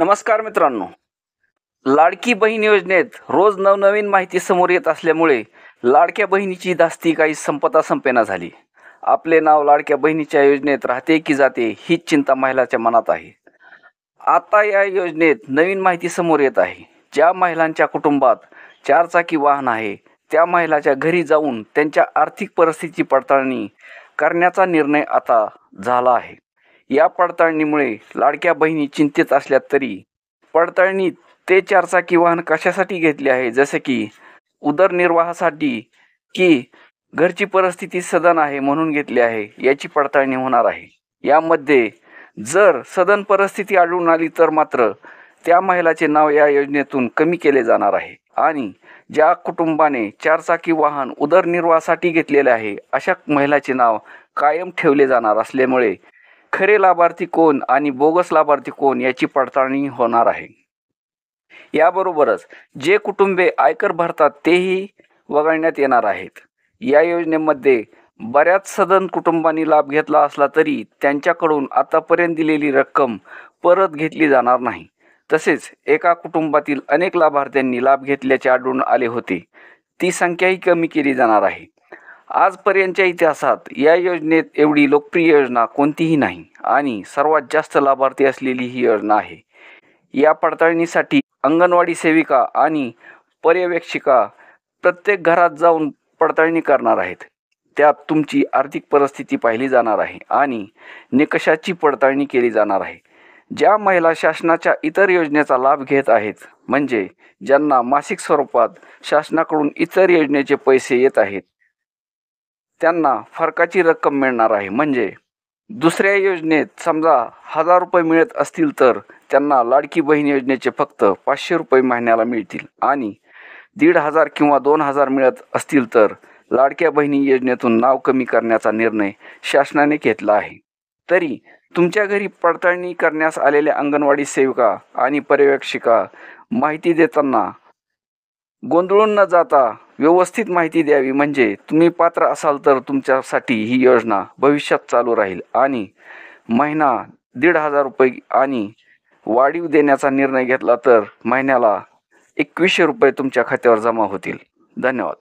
नमस्कार मित्रांनो. लाडकी बहीण योजनेत रोज नवनवीन माहिती समोर येत असल्यामुळे लाडक्या बहिणीची धास्ती काही संपता संपेना झाली. आपले नाव लाडक्या बहिणीच्या योजनेत राहते की जाते हीच चिंता महिलाच्या मनात आहे. आता या योजनेत नवीन माहिती समोर येत आहे. ज्या महिलांच्या कुटुंबात चारचाकी वाहन आहे त्या महिलाच्या घरी जाऊन त्यांच्या आर्थिक परिस्थितीची पडताळणी करण्याचा निर्णय आता झाला आहे. या पडताळणीमुळे लाडक्या बहिणी चिंतित असल्या तरी पडताळणीत ते चारचाकी वाहन कशासाठी घेतले आहे, जसे की उदरनिर्वाहासाठी की घरची परिस्थिती सधन आहे म्हणून घेतली आहे, याची पडताळणी होणार आहे. यामध्ये जर सधन परिस्थिती आढळून आली तर मात्र त्या महिलाचे नाव या योजनेतून कमी केले जाणार आहे आणि ज्या कुटुंबाने चारचाकी वाहन उदरनिर्वाहासाठी घेतलेले आहे अशा महिलाचे नाव कायम ठेवले जाणार असल्यामुळे खरे लाभार्थी कोण आणि बोगस लाभार्थी कोण याची पडताळणी होणार आहे. याबरोबरच जे कुटुंबे आयकर भरतात तेही वगळण्यात येणार आहेत. या योजनेमध्ये बऱ्याच सधन कुटुंबांनी लाभ घेतला असला तरी त्यांच्याकडून आतापर्यंत दिलेली रक्कम परत घेतली जाणार नाही. तसेच एका कुटुंबातील अनेक लाभार्थ्यांनी लाभ घेतल्याचे आढळून आले होते, ती संख्याही कमी केली जाणार आहे. आजपर्यंतच्या इतिहासात या योजनेत एवढी लोकप्रिय योजना कोणतीही नाही आणि सर्वात जास्त लाभार्थी असलेली ही योजना आहे. या पडताळणीसाठी अंगणवाडी सेविका आणि पर्यवेक्षिका प्रत्येक घरात जाऊन पडताळणी करणार आहेत. त्यात तुमची आर्थिक परिस्थिती पाहिली जाणार आहे आणि निकषाची पडताळणी केली जाणार आहे. ज्या महिला शासनाच्या इतर योजनेचा लाभ घेत आहेत, म्हणजे ज्यांना मासिक स्वरूपात शासनाकडून इतर योजनेचे पैसे येत आहेत, त्यांना फरकाची रक्कम मिळणार आहे. म्हणजे दुसऱ्या योजनेत समजा 1000 रुपये मिळत असतील तर त्यांना लाडकी बहीण योजनेचे फक्त 500 रुपये महिन्याला मिळतील आणि 1500 किंवा 2000 मिळत असतील तर लाडक्या बहिणी योजनेतून नाव कमी करण्याचा निर्णय शासनाने घेतला आहे. तरी तुमच्या घरी पडताळणी करण्यास आलेल्या अंगणवाडी सेविका आणि पर्यवेक्षिका माहिती देताना गोंधळून न जाता व्यवस्थित माहिती द्यावी, म्हणजे तुम्ही पात्र असाल तर तुमच्यासाठी ही योजना भविष्यात चालू राहील आणि महिना 1500 रुपये आणि वाढीव देण्याचा निर्णय घेतला तर महिन्याला 2100 रुपये तुमच्या खात्यावर जमा होतील. धन्यवाद.